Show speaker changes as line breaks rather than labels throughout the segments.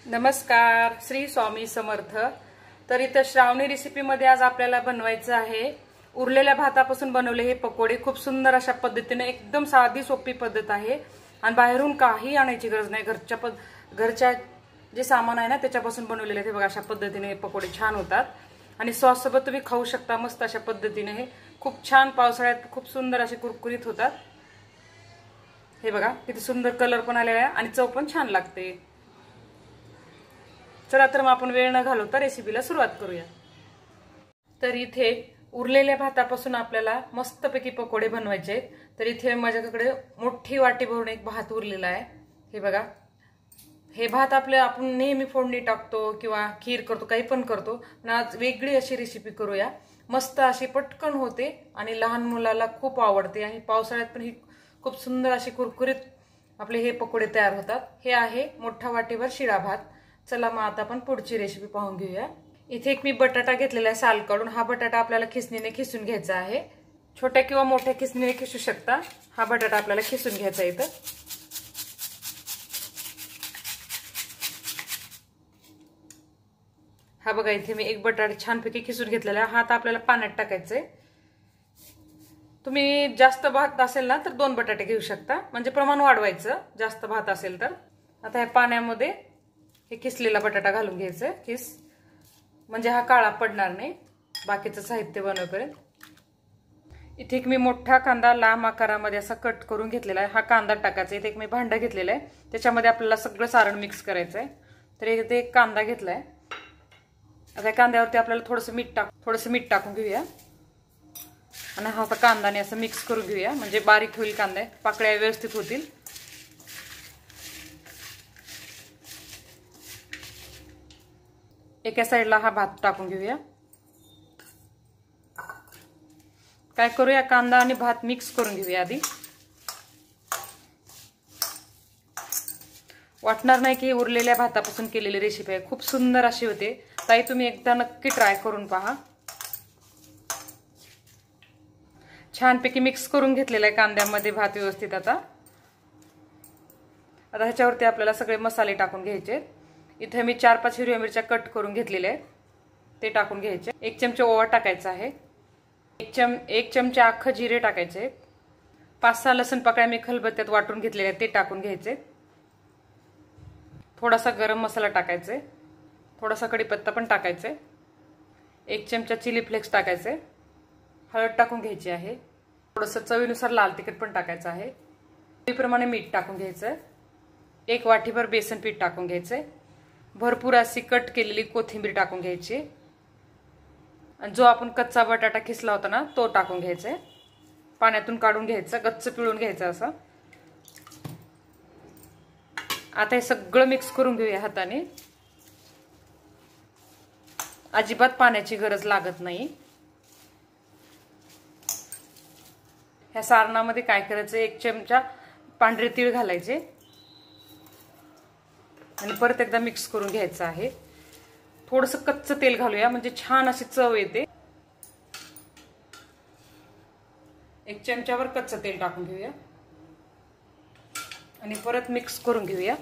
नमस्कार, श्री स्वामी समर्थ। तर इथं श्रावणी रेसिपीमध्ये आज आपल्याला बनवायचं आहे उरलेल्या भातापासून बनवले हे पकोडे। खूप सुंदर अशा पद्धतीने, एकदम साधी सोपी पद्धत आहे आणि बाहेरून काही आणायची गरज नाही। घरच्या जे सामान आहे ना त्याच्यापासून बनवलेले हे बघा। अशा पद्धतीने हे पकोडे छान होतात आणि सॉस सोबत तुम्ही खाऊ शकता। मस्त अशा पद्धतीने हे खूप छान पावसाळ्यात खूप सुंदर असे कुरकुरीत होतात। हे बघा किती सुंदर कलर पण आलेला आहे आणि चव पण छान लागते। चला तर मग आपण वेळ न घालवता रेसिपीला सुरुवात करूया। तर इथे उरलेल्या भातापासून आपल्याला मस्तपैकी पकोडे बनवायचे। तर इथे माझ्याकडे मोठी वाटी भरून एक भात उरलेला आहे। हे बघा, हे भात आपण नेहमी फोडणी टाकतो किंवा खीर करतो, काही पण करतो, पण आज वेगळी अशी रेसिपी करूया। मस्त अशी पटकन होते आणि लहान मुलाला खूप आवडते आणि पावसाळ्यात पण ही खूप सुंदर अशी कुरकुरीत आपले हे पकोडे तयार होतात। हे आहे मोठा वाटीभर शिळा भात। चला मग आता आपण पुढची रेसिपी पाहून घेऊया। इथे एक मी बटाटा घेतलेला आहे साल काढून। हा बटाटा आपल्याला खिसणीने खिसून घ्यायचा आहे। छोट्या किंवा मोठ्या खिसणीने खिसू शकता। हा बटाटा आपल्याला खिसून घ्यायचा आहे। इथं हा बघा, इथे मी एक बटाटा छानपैकी खिसून घेतलेला आहे। हा आता आपल्याला पाण्यात टाकायचंय। तुम्ही जास्त भात असेल ना तर 2 बटाटे घेऊ शकता, म्हणजे प्रमाण वाढवायचं जास्त भात असेल तर। आता ह्या पाण्यामध्ये हे किसलेला बटाटा घालून घ्यायचं किस, म्हणजे हा काळा पडणार नाही बाकीचं साहित्य बनवेपर्यंत। इथे एक मी मोठा कांदा लांब आकारामध्ये असा कट करून घेतलेला आहे। हा कांदा टाकायचा। इथे एक मी भांडं घेतलेलं आहे, त्याच्यामध्ये आपल्याला सगळं सारण मिक्स करायचं आहे। तर इथे एक कांदा घेतलाय। आता कांद्यावरती आपल्याला थोडंसं मीठ टाकून घेऊया आणि हा कांदाने असं मिक्स करून घेऊया, म्हणजे बारीक होईल कांदा, पाकळ्या व्यवस्थित होतील। एका साईडला हा भात टाकून घेऊया। काय करूया, कांदा आणि भात मिक्स करून घेऊया आधी। वाटणार नाही की उरलेल्या भातापासून केलेली रेसिपी आहे। खूप सुंदर अशी होते। ताई तुम्ही एकदा नक्की ट्राय करून पहा। छानपैकी मिक्स करून घेतलेला आहे कांद्यामध्ये भात व्यवस्थित। आता ह्याच्यावरती आपल्याला सगळे मसाले टाकून घ्यायचे। इथे मी 4-5 हिरव्या मिरच्या कट करून घेतलेल्या आहेत, ते टाकून घ्यायचे। 1 चमचा ओवा टाकायचा आहे। 1 चमचा अख्खं जिरे टाकायचे। 5-6 लसूण पाकळ्या मी खलबत्त्यात वाटून घेतलेल्या आहेत, ते टाकून घ्यायचे। थोडासा गरम मसाला टाकायचे, थोडासा कढीपत्ता पण टाकायचे, 1 चमचा चिली फ्लेक्स टाकायचे, हळद टाकून घ्यायची आहे, थोडंसं चवीनुसार लाल तिखट पण टाकायचं आहे, चवीप्रमाणे मीठ टाकून घ्यायचं, 1 वाटीभर बेसन पीठ टाकून घ्यायचे, भरपूर अशी कट केलेली कोथिंबीर टाकून घ्यायची, आणि जो आपण कच्चा बटाटा खिसला होता ना तो टाकून घ्यायचा, पाण्यातून काढून घ्यायचं, गच्च पिळून घ्यायचं असं। आता हे सगळं मिक्स करून घेऊया हाताने। अजिबात पाण्याची गरज लागत नाही। ह्या सारणामध्ये काय करायचं, 1 चमचा पांढरे तीळ घालायचे आणि परत एकदा मिक्स करून घ्यायचं आहे। थोडंसं कच्चं तेल घालूया, म्हणजे छान अशी चव येते। 1 चमचावर कच्चं तेल टाकून घेऊया आणि परत मिक्स करून घेऊया।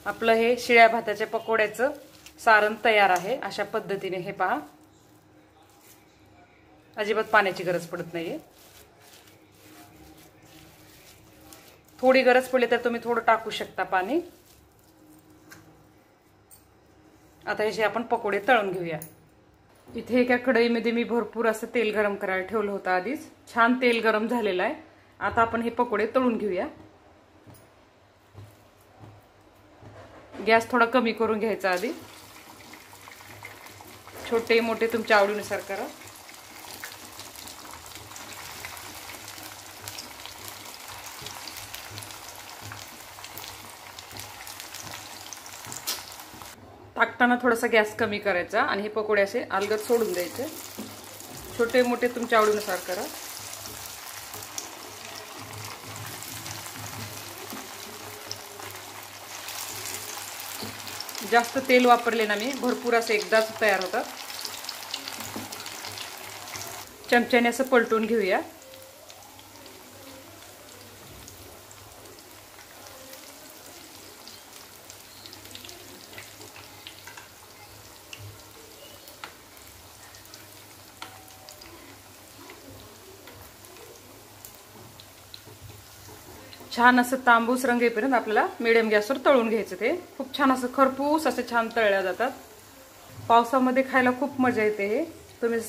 आपलं हे शिळ्या भाताच्या पकोड्याचं सारण तयार आहे। अशा पद्धतीने हे पहा, अजिबात पाण्याची गरज पडत नाहीये। थोडी गरज पडली तर तुम्ही थोडं टाकू शकता पाणी। आता हे आपण पकोडे तळून घेऊया। इथे एका कढईमध्ये मी भरपूर असं तेल गरम करायला ठेवलं होतं आधीच। छान तेल गरम झालेलं आहे। आता आपण हे पकोडे तळून घेऊया। गॅस थोडा कमी करून घ्यायचा आधी। छोटे मोठे तुमच्या आवडीनुसार करा। टाकताना थोडासा गॅस कमी करायचा आणि हे पकोडे असे अलगद सोडून द्यायचे। छोटे मोठे तुमच्या आवडीनुसार करा। जास्त तेल वापरले ना मी, भरपूर असे एकदाच तयार होतात। चमच्याने असं पलटून घेऊया। छान असं तांबूस रंग येईपर्यंत आपल्याला मिडियम गॅसवर तळून घ्यायचं। ते खूप छान असं खरपूस असे छान तळल्या जातात। पावसामध्ये खायला खूप मजा येते। हे तुम्ही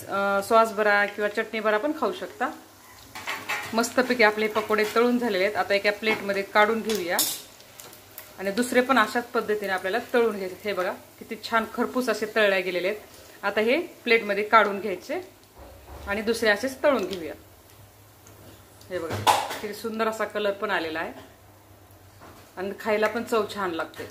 सॉस बरा किंवा चटणी बरा पण खाऊ शकता। मस्तपैकी आपले पकोडे तळून झालेले आहेत। आता एका प्लेटमध्ये काढून घेऊया आणि दुसरे पण अशाच पद्धतीने आपल्याला तळून घ्यायचे। हे बघा किती छान खरपूस असे तळले गेलेले आहेत। आता हे प्लेटमध्ये काढून घ्यायचे आणि दुसरे असेच तळून घेऊया। हे बघा किती सुंदर असा कलर पण आलेला आहे आणि खायला पण चव छान लागते।